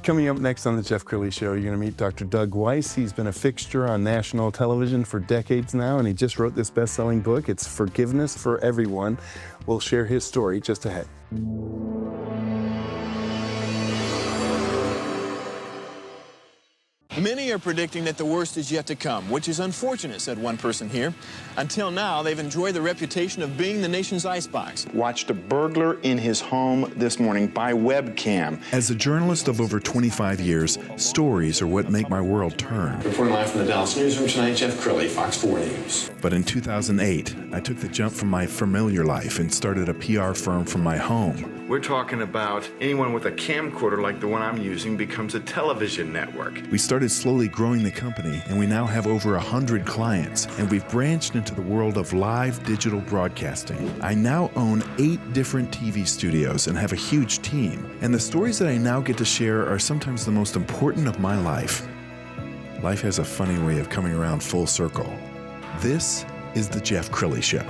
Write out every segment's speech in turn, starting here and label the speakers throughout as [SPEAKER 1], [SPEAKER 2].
[SPEAKER 1] Coming up next on the Jeff Crilley Show, you're going to meet Dr. Doug Weiss. He's been a fixture on national television for decades now, and he just wrote this best-selling book. It's Forgiveness for Everyone. We'll share his story just ahead.
[SPEAKER 2] Many are predicting that the worst is yet to come, which is unfortunate, said one person here. Until now, they've enjoyed the reputation of being the nation's icebox.
[SPEAKER 3] Watched a burglar in his home this morning by webcam.
[SPEAKER 4] As a journalist of over 25 years, stories are what make my world turn.
[SPEAKER 5] Reporting live from the Dallas newsroom tonight, Jeff Crilley, Fox 4 News.
[SPEAKER 4] But in 2008, I took the jump from my familiar life and started a PR firm from my home.
[SPEAKER 3] We're talking about anyone with a camcorder like the one I'm using becomes a television network.
[SPEAKER 4] We started slowly growing the company, and we now have over 100 clients, and we've branched into the world of live digital broadcasting. I now own 8 different TV studios and have a huge team, and the stories that I now get to share are sometimes the most important of my life. Life has a funny way of coming around full circle. This is the Jeff Crilley Show.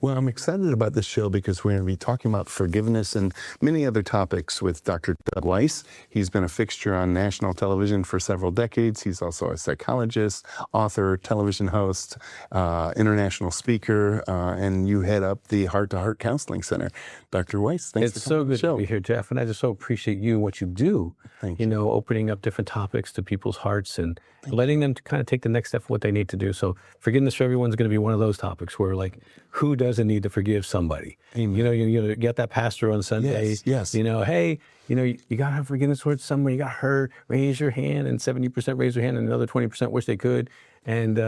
[SPEAKER 1] Well, I'm excited about this show because we're going to be talking about forgiveness and many other topics with Dr. Doug Weiss. He's been a fixture on national television for several decades. He's also a psychologist, author, television host, international speaker, and you head up the Heart to Heart Counseling Center. Dr. Weiss, thanks
[SPEAKER 6] It's
[SPEAKER 1] for coming
[SPEAKER 6] so
[SPEAKER 1] on the
[SPEAKER 6] good
[SPEAKER 1] show.
[SPEAKER 6] to be here, Jeff, and I just so appreciate you and what you do.
[SPEAKER 1] Thank
[SPEAKER 6] you
[SPEAKER 1] you.
[SPEAKER 6] know, opening up different topics to people's hearts and letting them kind of take the next step of what they need to do. So forgiveness for everyone is going to be one of those topics where, like, who doesn't need to forgive somebody?
[SPEAKER 1] Amen.
[SPEAKER 6] You know, you get that pastor on Sunday.
[SPEAKER 1] Yes.
[SPEAKER 6] You know, hey, you got to have forgiveness towards someone. You got hurt. Raise your hand, and 70% raise their hand, and another 20% wish they could. And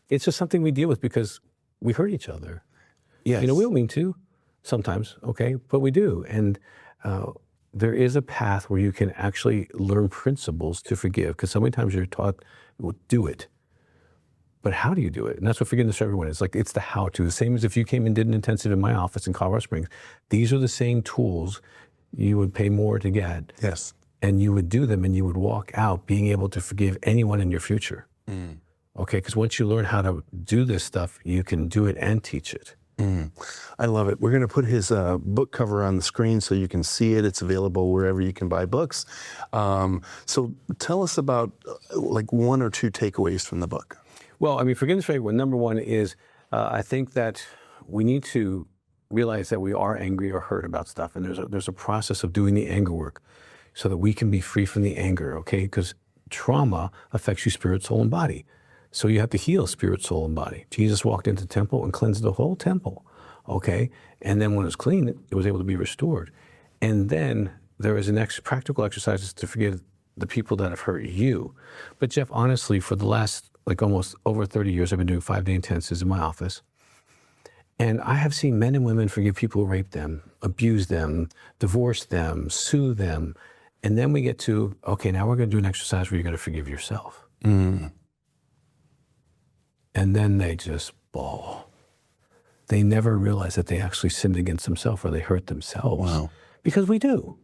[SPEAKER 6] it's just something we deal with because we hurt each other.
[SPEAKER 1] Yes.
[SPEAKER 6] You know, we don't mean to sometimes, okay, but we do. And there is a path where you can actually learn principles to forgive, because so many times you're taught, well, do it. But how do you do it? And that's what forgiveness for everyone is. Like, it's the how to. The same as if you came and did an intensive in my office in Colorado Springs. These are the same tools you would pay more to get.
[SPEAKER 1] Yes.
[SPEAKER 6] And you would do them, and you would walk out being able to forgive anyone in your future. Okay, because once you learn how to do this stuff, you can do it and teach it.
[SPEAKER 1] I love it. We're going to put his book cover on the screen so you can see it. It's available wherever you can buy books. So tell us about like 1 or 2 takeaways from the book.
[SPEAKER 6] Well, I mean, forgiveness for everyone. Number one is I think that we need to realize that we are angry or hurt about stuff, and there's a process of doing the anger work so that we can be free from the anger, okay? Because trauma affects you spirit, soul, and body. So you have to heal spirit, soul, and body. Jesus walked into the temple and cleansed the whole temple, okay? And then when it was clean, it was able to be restored. And then there is an practical exercises to forgive the people that have hurt you. But Jeff, honestly, for the last like almost over 30 years, I've been doing 5-day intensives in my office. And I have seen men and women forgive people who raped them, abused them, divorced them, sue them. And then we get to, okay, now we're going to do an exercise where you're going to forgive yourself. And then they just bawl. They never realize that they actually sinned against themselves or they hurt themselves.
[SPEAKER 1] Wow.
[SPEAKER 6] Because we do,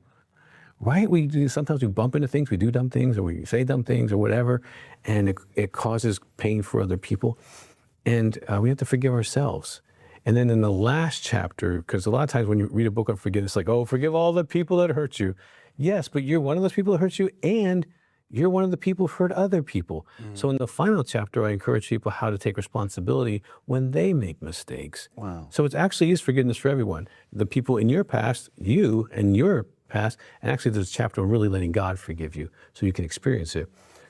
[SPEAKER 6] right? Sometimes we bump into things, we do dumb things, or we say dumb things or whatever, and it causes pain for other people. And we have to forgive ourselves. And then in the last chapter, because a lot of times when you read a book on forgiveness, like, oh, forgive all the people that hurt you. Yes, but you're one of those people that hurt you, and you're one of the people who hurt other people. So in the final chapter, I encourage people how to take responsibility when they make mistakes.
[SPEAKER 1] Wow.
[SPEAKER 6] So it actually is forgiveness for everyone. The people in your past, you and your past, and actually there's a chapter on really letting God forgive you so you can experience it.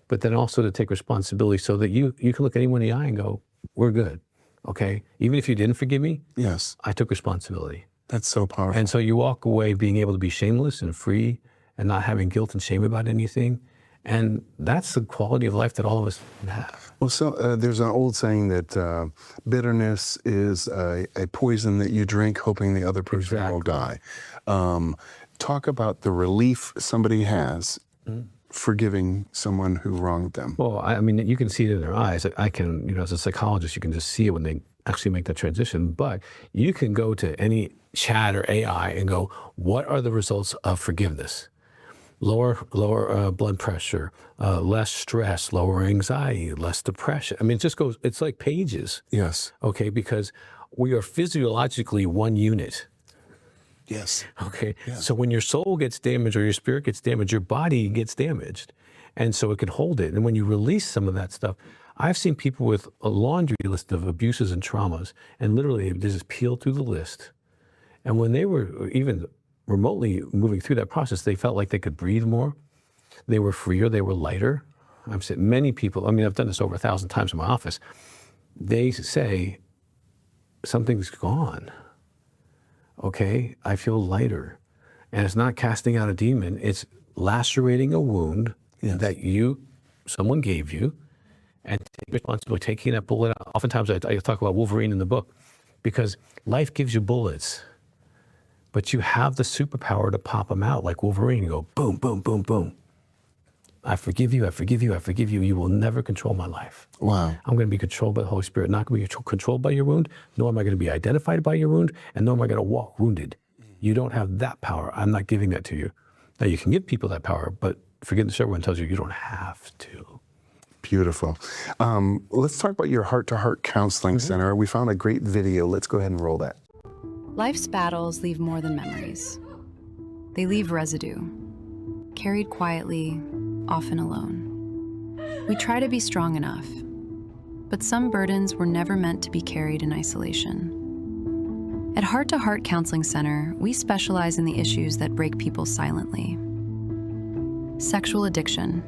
[SPEAKER 6] But then also to take responsibility so that you can look anyone in the eye and go, we're good, okay? Even if you didn't forgive me,
[SPEAKER 1] Yes.
[SPEAKER 6] I took responsibility.
[SPEAKER 1] That's so powerful.
[SPEAKER 6] And so you walk away being able to be shameless and free and not having guilt and shame about anything. And that's the quality of life that all of us have.
[SPEAKER 1] Well, so there's an old saying that bitterness is a poison that you drink hoping the other person will die. Talk about the relief somebody has forgiving someone who wronged them.
[SPEAKER 6] Well, I mean, you can see it in their eyes. I can, as a psychologist, you can just see it when they actually make that transition. But you can go to any chat or AI and go, what are the results of forgiveness? Lower blood pressure, less stress, lower anxiety, less depression. I mean, it just goes, it's like pages.
[SPEAKER 1] Yes.
[SPEAKER 6] Okay, because we are physiologically one unit.
[SPEAKER 1] Yes.
[SPEAKER 6] Okay.
[SPEAKER 1] Yeah.
[SPEAKER 6] So when your soul gets damaged or your spirit gets damaged, your body gets damaged. And so it can hold it. And when you release some of that stuff, I've seen people with a laundry list of abuses and traumas, and literally they just peel through the list. And when they were even remotely moving through that process, they felt like they could breathe more. They were freer, they were lighter. I've seen many people, I mean, I've done this over 1,000 times in my office. They say, something's gone. Okay, I feel lighter. And it's not casting out a demon, it's lacerating a wound that someone gave you, and take responsibility, taking that bullet out. Oftentimes I talk about Wolverine in the book, because life gives you bullets, but you have the superpower to pop them out like Wolverine and go boom, boom, boom, boom. I forgive you, I forgive you, I forgive you. You will never control my life.
[SPEAKER 1] Wow.
[SPEAKER 6] I'm going to be controlled by the Holy Spirit, not going to be controlled by your wound, nor am I going to be identified by your wound, and nor am I going to walk wounded. You don't have that power. I'm not giving that to you. Now, you can give people that power, but forgiveness, everyone tells you don't have to.
[SPEAKER 1] Beautiful. Let's talk about your heart-to-heart counseling center. We found a great video. Let's go ahead and roll that.
[SPEAKER 7] Life's battles leave more than memories. They leave residue, carried quietly, often alone. We try to be strong enough, but some burdens were never meant to be carried in isolation. At Heart to Heart Counseling Center, we specialize in the issues that break people silently. Sexual addiction,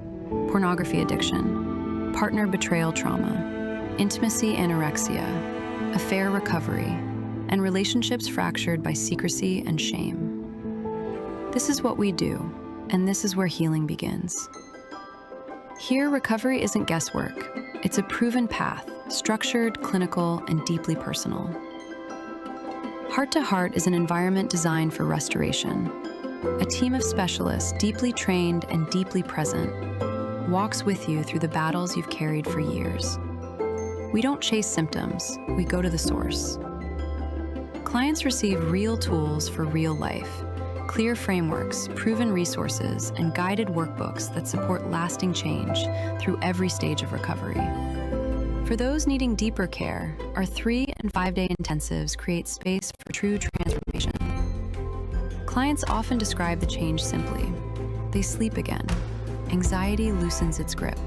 [SPEAKER 7] pornography addiction, partner betrayal trauma, intimacy anorexia, affair recovery, and relationships fractured by secrecy and shame. This is what we do, and this is where healing begins. Here, recovery isn't guesswork. It's a proven path, structured, clinical, and deeply personal. Heart to Heart is an environment designed for restoration. A team of specialists, deeply trained and deeply present, walks with you through the battles you've carried for years. We don't chase symptoms, we go to the source. Clients receive real tools for real life, clear frameworks, proven resources, and guided workbooks that support lasting change through every stage of recovery. For those needing deeper care, our 3- and 5-day intensives create space for true transformation. Clients often describe the change simply. They sleep again. Anxiety loosens its grip.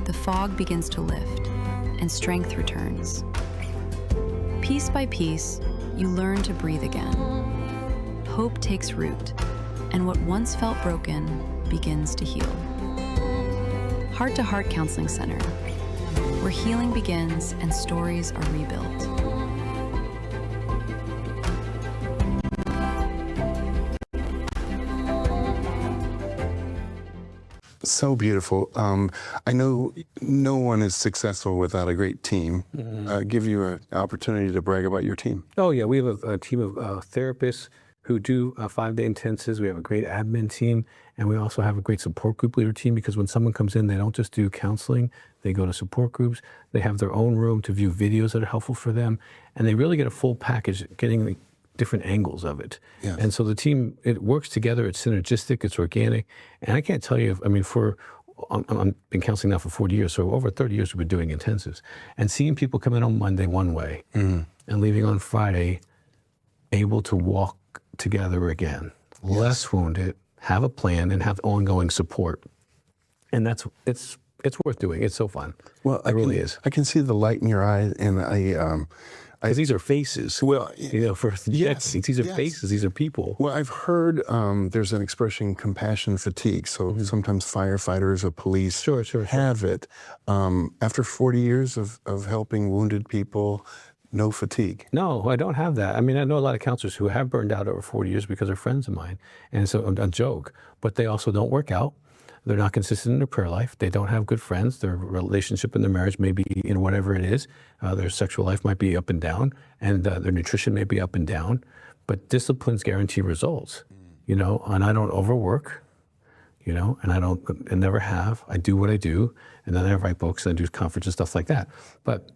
[SPEAKER 7] The fog begins to lift, and strength returns. Piece by piece, you learn to breathe again. Hope takes root, and what once felt broken begins to heal. Heart to Heart Counseling Center, where healing begins and stories are rebuilt.
[SPEAKER 1] So beautiful. I know no one is successful without a great team. Give you an opportunity to brag about your team.
[SPEAKER 6] Oh yeah, we have a team of therapists who do 5-day intensives. We have a great admin team, and we also have a great support group leader team, because when someone comes in, they don't just do counseling, they go to support groups, they have their own room to view videos that are helpful for them, and they really get a full package, getting the different angles of it.
[SPEAKER 1] Yes.
[SPEAKER 6] And so the team, it works together, it's synergistic, it's organic, and I can't tell you, I mean, I've been counseling now for 40 years, so over 30 years we've been doing intensives, and seeing people come in on Monday one way, and leaving on Friday able to walk together again, less wounded, have a plan, and have ongoing support. And it's worth doing. It's so fun.
[SPEAKER 1] Well,
[SPEAKER 6] it really is.
[SPEAKER 1] I can see the light in your eyes, and
[SPEAKER 6] because these are faces.
[SPEAKER 1] Well,
[SPEAKER 6] for decades, these are faces. These are people.
[SPEAKER 1] Well, I've heard there's an expression, compassion fatigue. So sometimes firefighters or police have it. After 40 years of helping wounded people, no fatigue.
[SPEAKER 6] No, I don't have that. I mean, I know a lot of counselors who have burned out over 40 years because they're friends of mine, and it's a joke. But they also don't work out. They're not consistent in their prayer life. They don't have good friends. Their relationship and their marriage may be in whatever it is. Their sexual life might be up and down, and their nutrition may be up and down. But disciplines guarantee results, and I don't overwork, and I never have. I do what I do, and then I write books and I do conferences, stuff like that. But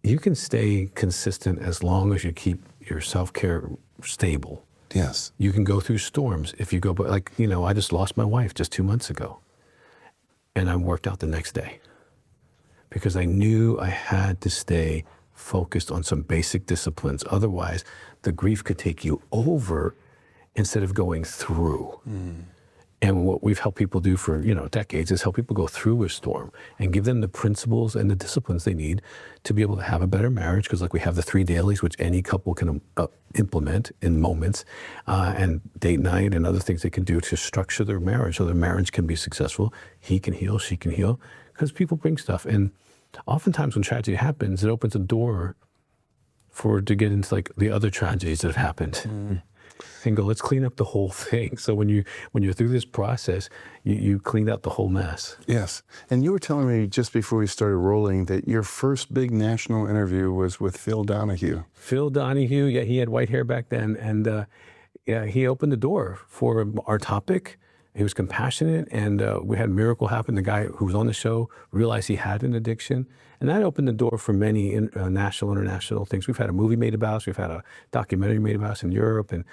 [SPEAKER 6] you can stay consistent as long as you keep your self-care stable.
[SPEAKER 1] Yes.
[SPEAKER 6] You can go through storms if you go, but I just lost my wife just 2 months ago, and I worked out the next day because I knew I had to stay focused on some basic disciplines. Otherwise, the grief could take you over instead of going through. And what we've helped people do for decades is help people go through a storm and give them the principles and the disciplines they need to be able to have a better marriage. Because like we have the 3 dailies, which any couple can implement in moments, and date night and other things they can do to structure their marriage so their marriage can be successful. He can heal, she can heal, because people bring stuff. And oftentimes when tragedy happens, it opens a door to get into like the other tragedies that have happened. And go, let's clean up the whole thing. So when you're through this process, you clean out the whole mess.
[SPEAKER 1] Yes. And you were telling me just before we started rolling that your first big national interview was with Phil Donahue.
[SPEAKER 6] Phil Donahue, yeah, he had white hair back then, and he opened the door for our topic. He was compassionate, and we had a miracle happen. The guy who was on the show realized he had an addiction, and that opened the door for many national, international things. We've had a movie made about us. We've had a documentary made about us in Europe, and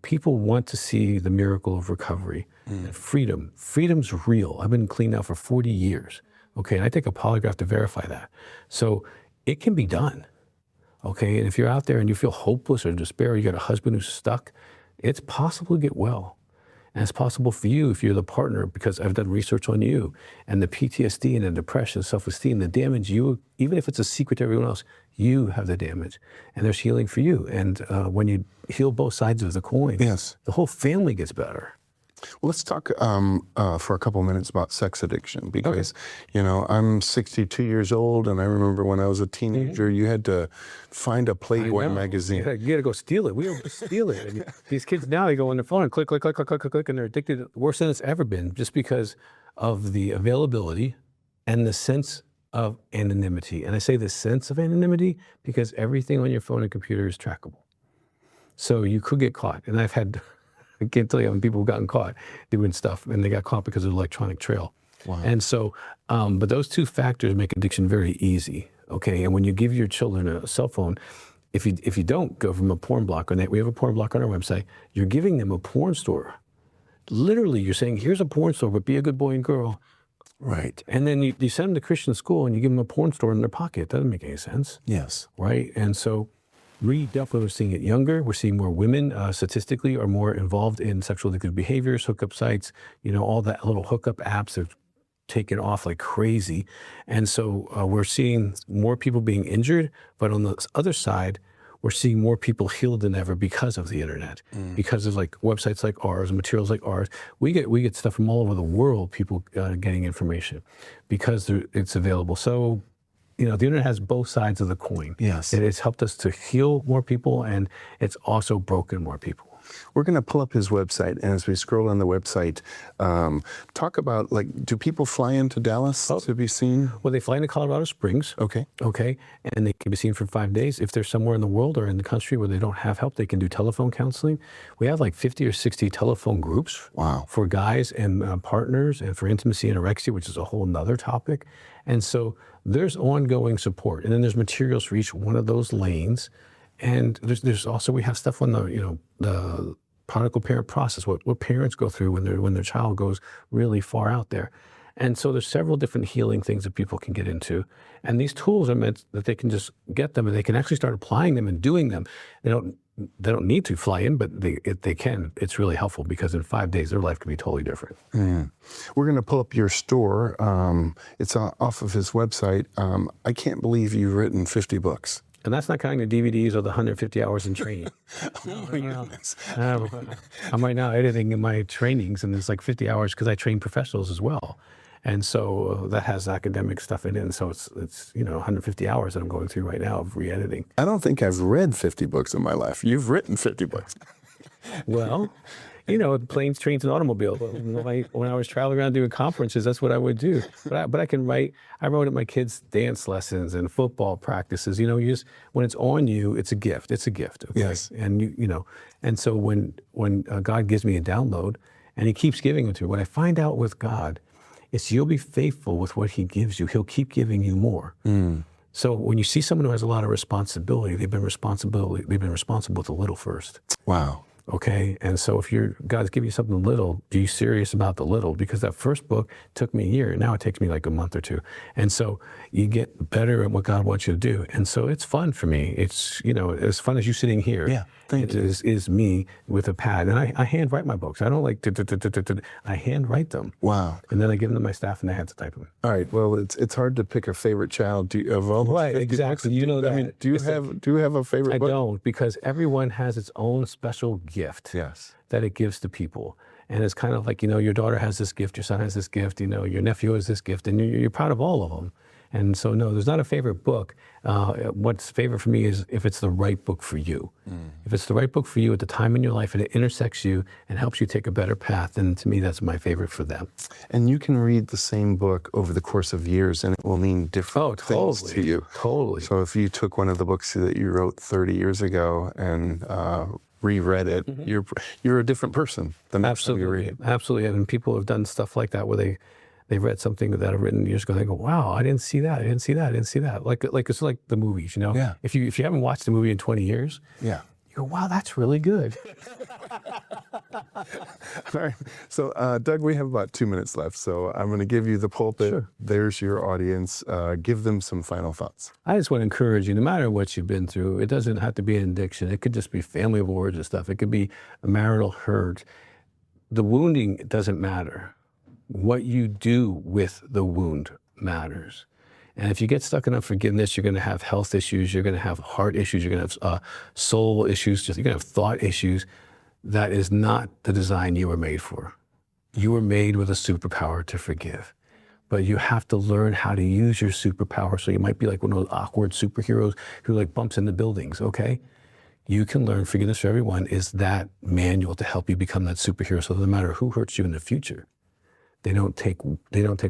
[SPEAKER 6] people want to see the miracle of recovery and freedom. Freedom's real. I've been clean now for 40 years, okay, and I take a polygraph to verify that. So it can be done, okay? And if you're out there and you feel hopeless or despair, or you got a husband who's stuck, it's possible to get well. And it's possible for you if you're the partner, because I've done research on you and the PTSD and the depression, self-esteem, the damage you, even if it's a secret to everyone else, you have the damage, and there's healing for you. And when you heal both sides of the coin,
[SPEAKER 1] Yes.
[SPEAKER 6] the whole family gets better.
[SPEAKER 1] Well, let's talk for a couple minutes about sex addiction, because, I'm 62 years old, and I remember when I was a teenager, you had to find a Playboy magazine.
[SPEAKER 6] You got to go steal it. We don't steal it. And these kids now, they go on their phone and click, click, click, click, click, click, click, and they're addicted worse than it's ever been, just because of the availability and the sense of anonymity. And I say the sense of anonymity because everything on your phone and computer is trackable. So you could get caught. And I can't tell you how many people have gotten caught doing stuff, and they got caught because of the electronic trail.
[SPEAKER 1] Wow.
[SPEAKER 6] And so, but those two factors make addiction very easy, okay? And when you give your children a cell phone, if you don't go from a porn block on that, we have a porn block on our website, you're giving them a porn store. Literally, you're saying, here's a porn store, but be a good boy and girl.
[SPEAKER 1] Right.
[SPEAKER 6] And then you send them to Christian school and you give them a porn store in their pocket. It doesn't make any sense.
[SPEAKER 1] Yes.
[SPEAKER 6] Right? And so, we definitely are seeing it younger. We're seeing more women statistically are more involved in sexual addictive behaviors, hookup sites, all that little hookup apps have taken off like crazy. And so we're seeing more people being injured, but on the other side, we're seeing more people healed than ever because of the internet, because of like websites like ours, materials like ours. We get stuff from all over the world, people getting information because it's available. So, the internet has both sides of the coin.
[SPEAKER 1] Yes.
[SPEAKER 6] It has helped us to heal more people, and it's also broken more people.
[SPEAKER 1] We're going to pull up his website, and as we scroll on the website, talk about, do people fly into Dallas to be seen?
[SPEAKER 6] Well, they fly into Colorado Springs.
[SPEAKER 1] Okay.
[SPEAKER 6] Okay, and they can be seen for 5 days. If they're somewhere in the world or in the country where they don't have help, they can do telephone counseling. We have like 50 or 60 telephone groups.
[SPEAKER 1] Wow.
[SPEAKER 6] For guys and partners, and for intimacy and anorexia, which is a whole nother topic. And so there's ongoing support, and then there's materials for each one of those lanes. And there's also, we have stuff on the prodigal parent process, what parents go through when their child goes really far out there. And so there's several different healing things that people can get into. And these tools are meant that they can just get them and they can actually start applying them and doing them. They don't need to fly in, but they can. It's really helpful because in 5 days, their life can be totally different.
[SPEAKER 1] We're going to pull up your store. It's off of his website. I can't believe you've written 50 books.
[SPEAKER 6] And that's not counting the DVDs or the 150 hours in training. I'm right now editing in my trainings, and there's like 50 hours because I train professionals as well. And so that has academic stuff in it. And so it's 150 hours that I'm going through right now of re-editing.
[SPEAKER 1] I don't think I've read 50 books in my life. You've written 50 books.
[SPEAKER 6] Well, planes, trains, and automobiles. When I was traveling around doing conferences, that's what I would do. But I can write. I wrote at my kids' dance lessons and football practices. You just when it's on you, it's a gift. It's a gift. Okay?
[SPEAKER 1] Yes.
[SPEAKER 6] And and so when God gives me a download, and He keeps giving it to me, what I find out with God is you'll be faithful with what He gives you. He'll keep giving you more. So when you see someone who has a lot of responsibility, they've been responsible with a little first.
[SPEAKER 1] Wow.
[SPEAKER 6] Okay. And so if God's giving you something little, be serious about the little, because that first book took me a year. Now it takes me like a month or two. And so you get better at what God wants you to do. And so it's fun for me. It's, as fun as you sitting here.
[SPEAKER 1] Yeah. Thank you.
[SPEAKER 6] Is me with a pad. And I handwrite my books. I don't like, I handwrite them.
[SPEAKER 1] Wow.
[SPEAKER 6] And then I give them to my staff and they have to type them.
[SPEAKER 1] All right. Well, it's hard to pick a favorite child of all those
[SPEAKER 6] Right,
[SPEAKER 1] 50
[SPEAKER 6] exactly.
[SPEAKER 1] books.
[SPEAKER 6] You know that.
[SPEAKER 1] I mean, do you have a favorite
[SPEAKER 6] I
[SPEAKER 1] book?
[SPEAKER 6] don't, because everyone has its own special gift.
[SPEAKER 1] Yes.
[SPEAKER 6] That it gives to people. And it's kind of like, your daughter has this gift, your son has this gift, your nephew has this gift, and you're proud of all of them. And so, no, there's not a favorite book. What's favorite for me is if it's the right book for you. If it's the right book for you at the time in your life and it intersects you and helps you take a better path, then to me, that's my favorite for them.
[SPEAKER 1] And you can read the same book over the course of years and it will mean different things to you.
[SPEAKER 6] Totally.
[SPEAKER 1] So if you took one of the books that you wrote 30 years ago and reread it, you're a different person the next time you read it.
[SPEAKER 6] Absolutely. And people have done stuff like that where they read something that I've written years ago. They go, "Wow, I didn't see that. I didn't see that. I didn't see that." Like it's like the movies,
[SPEAKER 1] Yeah.
[SPEAKER 6] If you haven't watched the movie in 20 years,
[SPEAKER 1] Yeah.
[SPEAKER 6] you go, "Wow, that's really good."
[SPEAKER 1] All right. So, Doug, we have about 2 minutes left. So I'm going to give you the pulpit.
[SPEAKER 6] Sure.
[SPEAKER 1] There's your audience. Give them some final thoughts.
[SPEAKER 6] I just want to encourage you, no matter what you've been through, it doesn't have to be an addiction. It could just be family wars and stuff. It could be a marital hurt. The wounding doesn't matter. What you do with the wound matters. And if you get stuck in unforgiveness, you're going to have health issues, you're going to have heart issues, you're going to have soul issues, you're going to have thought issues. That is not the design you were made for. You were made with a superpower to forgive. But you have to learn how to use your superpower. So you might be like one of those awkward superheroes who bumps into buildings, okay? You can learn forgiveness for everyone is that manual to help you become that superhero. So no matter who hurts you in the future, they don't take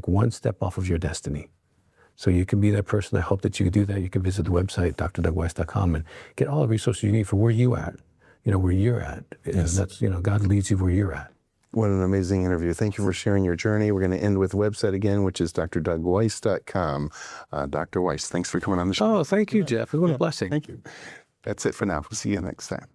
[SPEAKER 6] one step off of your destiny. So you can be that person. I hope that you can do that. You can visit the website, drdougweiss.com, and get all the resources you need for where you at, where you're at.
[SPEAKER 1] Yes.
[SPEAKER 6] And that's, God leads you where you're at.
[SPEAKER 1] What an amazing interview. Thank you for sharing your journey. We're going to end with the website again, which is drdougweiss.com. Dr. Weiss, thanks for coming on the show.
[SPEAKER 6] Oh, thank you, Jeff. What a blessing.
[SPEAKER 1] Thank you. That's it for now. We'll see you next time.